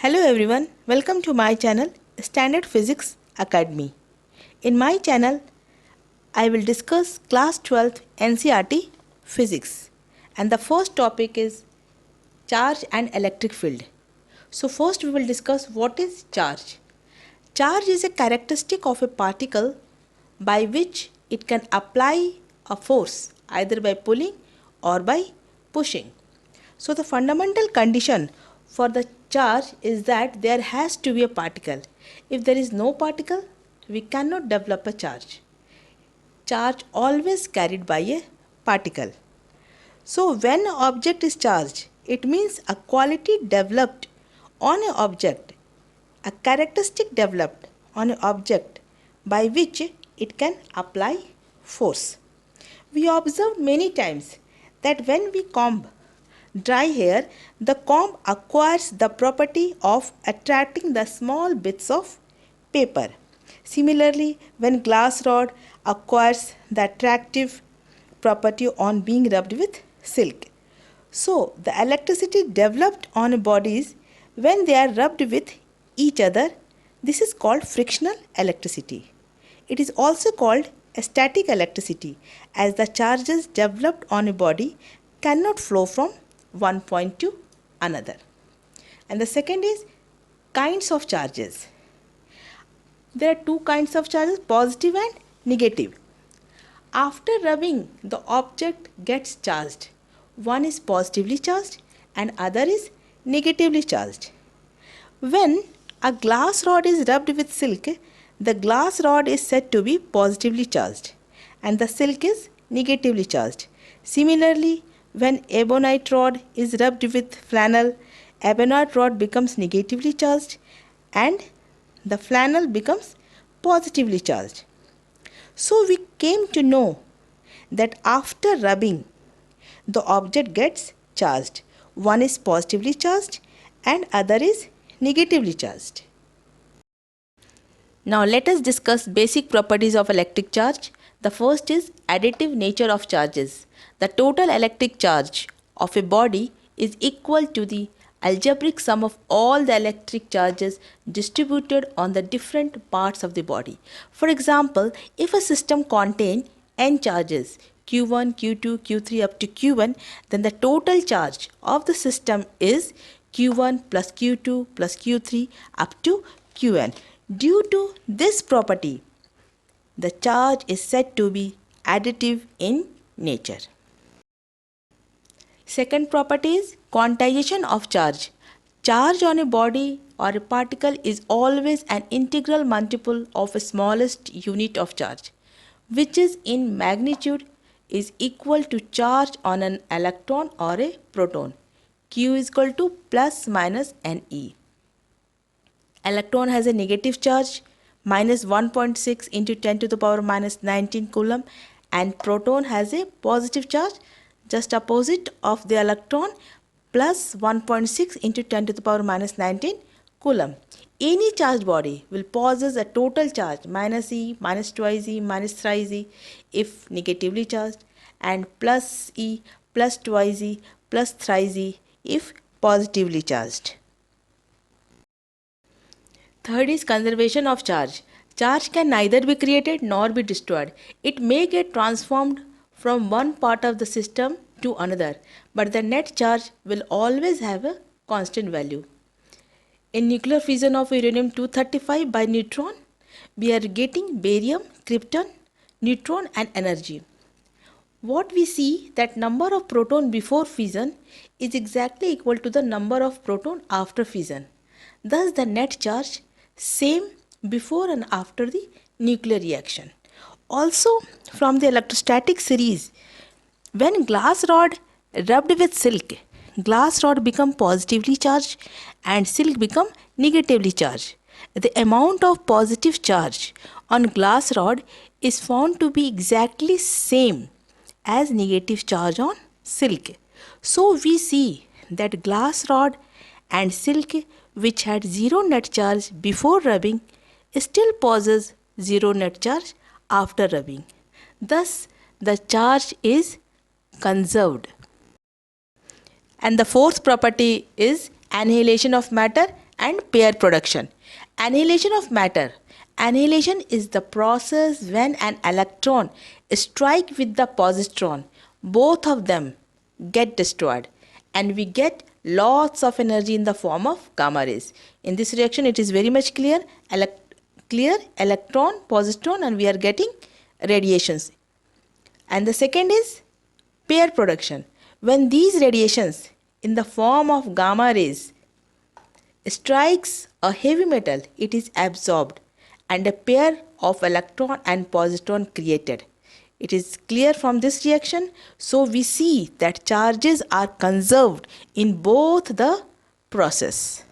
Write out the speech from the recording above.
Hello everyone, welcome to my channel Standard Physics Academy. In my channel, I will discuss class 12th NCERT Physics, and the first topic is charge and electric field. So first we will discuss what is charge. Charge is a characteristic of a particle by which it can apply a force either by pulling or by pushing. So the fundamental condition for the charge is that there has to be a particle. If there is no particle, we cannot develop a charge. Charge always carried by a particle. So when an object is charged, it means a quality developed on an object, a characteristic developed on an object by which it can apply force. We observed many times that when we comb dry hair, the comb acquires the property of attracting the small bits of paper. Similarly, when glass rod acquires the attractive property on being rubbed with silk. So, the electricity developed on bodies when they are rubbed with each other, this is called frictional electricity. It is also called static electricity, as the charges developed on a body cannot flow from one point to another. And the second is kinds of charges. There are two kinds of charges, positive and negative. After rubbing, the object gets charged. One is positively charged and other is negatively charged. When a glass rod is rubbed with silk, the glass rod is said to be positively charged and the silk is negatively charged. Similarly, when ebonite rod is rubbed with flannel, ebonite rod becomes negatively charged and the flannel becomes positively charged. So we came to know that after rubbing, the object gets charged. One is positively charged and other is negatively charged. Now let us discuss basic properties of electric charge. The first is additive nature of charges. The total electric charge of a body is equal to the algebraic sum of all the electric charges distributed on the different parts of the body. For example, if a system contains n charges Q1, Q2, Q3 up to Qn, then the total charge of the system is Q1 plus Q2 plus Q3 up to Qn. Due to this property, the charge is said to be additive in nature. Second property is quantization of charge. Charge on a body or a particle is always an integral multiple of a smallest unit of charge, which is in magnitude is equal to charge on an electron or a proton. Q is equal to plus minus Ne. Electron has a negative charge minus 1.6 into 10 to the power minus 19 coulomb, and proton has a positive charge just opposite of the electron plus 1.6 into 10 to the power minus 19 coulomb. Any charged body will possess a total charge minus E, minus twice E, minus thrice E if negatively charged, and plus E, plus twice E, plus thrice E if positively charged. Third is conservation of charge. Charge can neither be created nor be destroyed. It may get transformed from one part of the system to another, but the net charge will always have a constant value. In nuclear fission of uranium-235 by neutron, we are getting barium, krypton, neutron and energy. What we see that number of proton before fission is exactly equal to the number of proton after fission. Thus the net charge same before and after the nuclear reaction. Also from the electrostatic series, when glass rod rubbed with silk, glass rod become positively charged and silk become negatively charged. The amount of positive charge on glass rod is found to be exactly same as negative charge on silk. So we see that glass rod and silk which had zero net charge before rubbing still possess zero net charge after rubbing. Thus the charge is conserved. And the fourth property is annihilation of matter and pair production. Annihilation of matter. Annihilation is the process when an electron strikes with the positron. Both of them get destroyed and we get lots of energy in the form of gamma rays. In this reaction it is very much clear, electron, positron, and we are getting radiations. And the second is pair production. When these radiations in the form of gamma rays strikes a heavy metal, it is absorbed and a pair of electron and positron created. It is clear from this reaction. So we see that charges are conserved in both the process.